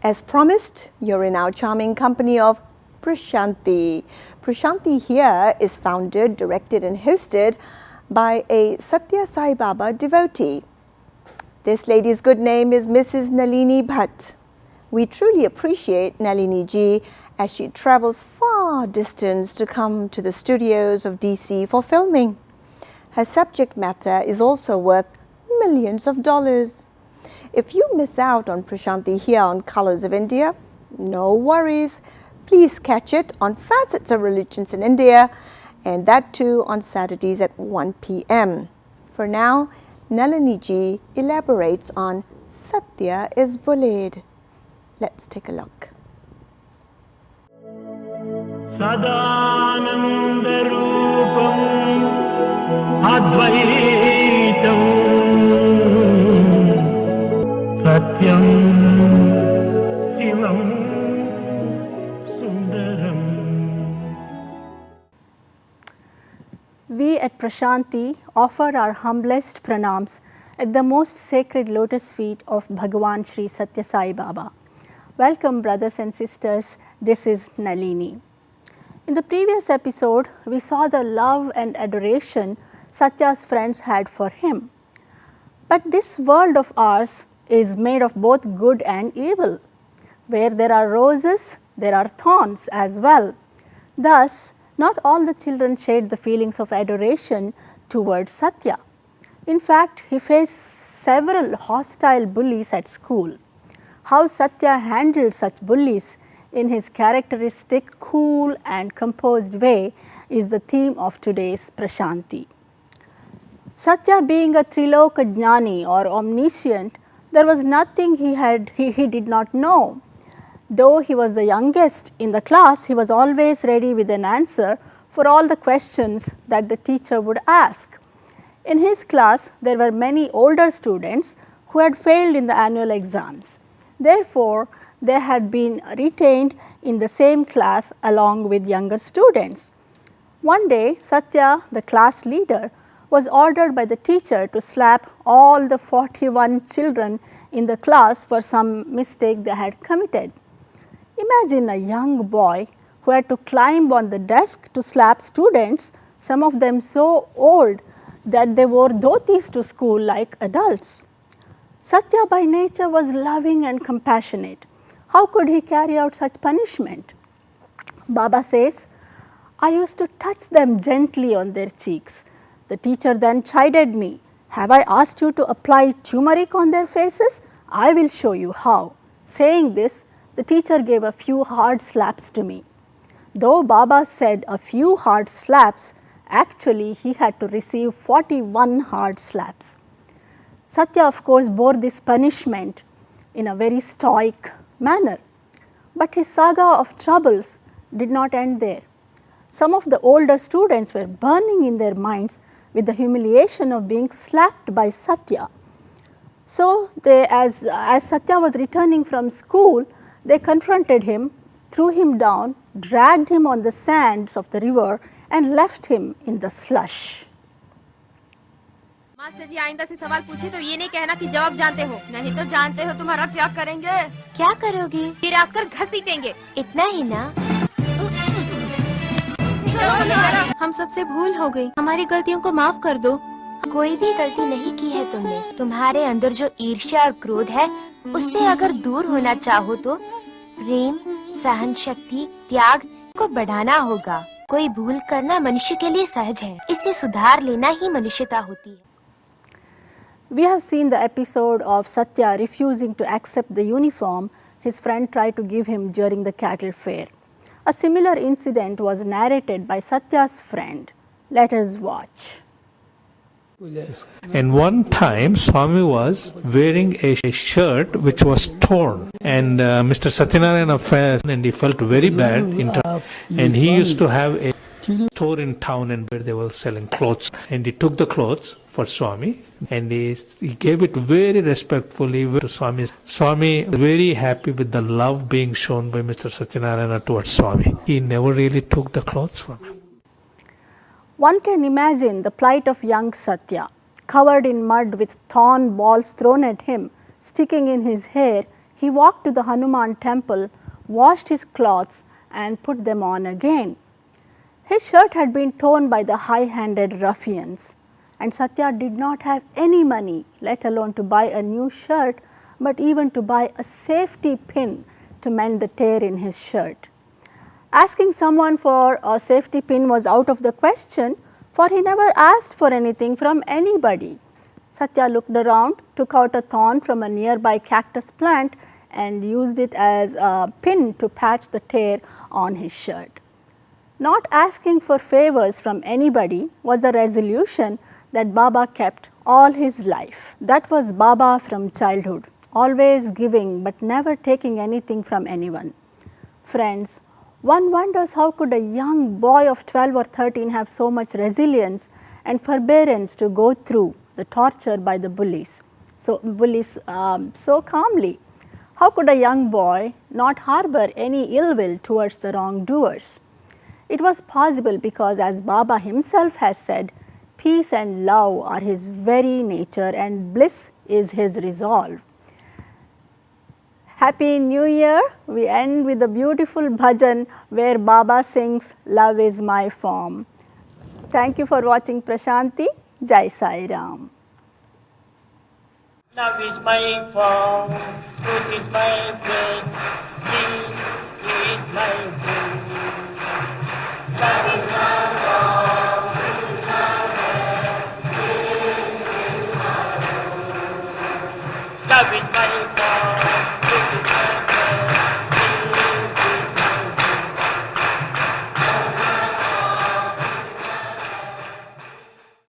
As promised, you're in our charming company of Prashanti. Prashanti here is founded, directed and hosted by a Satya Sai Baba devotee. This lady's good name is Mrs. Nalini Bhatt. We truly appreciate Nalini ji as she travels far distance to come to the studios of DC for filming. Her subject matter is also worth millions of dollars. If you miss out on Prashanti here on Colors of India, no worries. Please catch it on Facets of Religions in India, and that too on Saturdays at 1 p.m. For now, Nalini ji elaborates on Satya is Bullied. Let's take a look. Sadanandarupam Advaitam Satyam Shivam Sundaram. We at Prashanti offer our humblest pranams at the most sacred lotus feet of Bhagavan Sri Satya Sai Baba. Welcome brothers and sisters, this is Nalini. In the previous episode, we saw the love and adoration Satya's friends had for him. But this world of ours is made of both good and evil. Where there are roses, there are thorns as well. Thus, not all the children shared the feelings of adoration towards Satya. In fact, he faced several hostile bullies at school. How Satya handled such bullies in his characteristic cool and composed way is the theme of today's Prashanti. Satya being a Triloka Jnani or omniscient, there was nothing he did not know. Though he was the youngest in the class, he was always ready with an answer for all the questions that the teacher would ask. In his class, there were many older students who had failed in the annual exams. Therefore, they had been retained in the same class along with younger students. One day, Satya, the class leader, was ordered by the teacher to slap all the 41 children in the class for some mistake they had committed. Imagine a young boy who had to climb on the desk to slap students, some of them so old that they wore dhotis to school like adults. Satya by nature was loving and compassionate. How could he carry out such punishment? Baba says, I used to touch them gently on their cheeks. The teacher then chided me. Have I asked you to apply turmeric on their faces? I will show you how. Saying this, the teacher gave a few hard slaps to me. Though Baba said a few hard slaps, actually he had to receive 41 hard slaps. Satya of course bore this punishment in a very stoic manner. But his saga of troubles did not end there. Some of the older students were burning in their minds with the humiliation of being slapped by Satya. So as Satya was returning from school, they confronted him, threw him down, dragged him on the sands of the river and left him in the slush. माँ से जी आइंदा से सवाल पूछे तो ये नहीं कहना कि जवाब जानते हो, नहीं तो जानते हो तुम्हारा क्या करेंगे। क्या करोगे? फिर आकर घसीटेंगे। इतना ही ना? हम सबसे भूल हो गई, हमारी गलतियों को माफ कर दो। कोई भी गलती नहीं की है तुमने। तुम्हारे अंदर जो ईर्ष्या और क्रोध है, उससे अगर दूर होना चाहो तो प्रेम, सहन शक्ति, त्याग को बढ़ाना होगा। कोई भूल करना मनुष्य के लिए सहज है, इसे सुधार लेना ही मनुष्यता होती है। We have seen the episode of Satya refusing to accept the uniform his friend tried to give him during the cattle fair. A similar incident was narrated by Satya's friend. Let us watch. And one time Swami was wearing a shirt which was torn, and Mr. Satyanarayana fell and he felt very bad and he used to have a store in town and where they were selling clothes, and he took the clothes for Swami and he gave it very respectfully to Swami. Swami was very happy with the love being shown by Mr. Satyanarayana towards Swami. He never really took the clothes from him. One can imagine the plight of young Satya, covered in mud with thorn balls thrown at him, sticking in his hair. he walked to the Hanuman temple, washed his clothes and put them on again. His shirt had been torn by the high-handed ruffians, and Satya did not have any money, let alone to buy a new shirt, but even to buy a safety pin to mend the tear in his shirt. Asking someone for a safety pin was out of the question, for he never asked for anything from anybody. Satya looked around, took out a thorn from a nearby cactus plant and used it as a pin to patch the tear on his shirt. Not asking for favors from anybody was a resolution that Baba kept all his life. That was Baba from childhood, always giving but never taking anything from anyone. Friends, one wonders how could a young boy of 12 or 13 have so much resilience and forbearance to go through the torture by the bullies so calmly. How could a young boy not harbor any ill will towards the wrongdoers? It was possible because, as Baba himself has said, peace and love are his very nature and bliss is his resolve. Happy New Year. We end with a beautiful bhajan where Baba sings, "Love is my form." Thank you for watching Prashanti. Jai Sai Ram. Love is my form, truth is my faith, peace is my faith. Love is my form, truth is my faith, peace is my faith. Love is my form.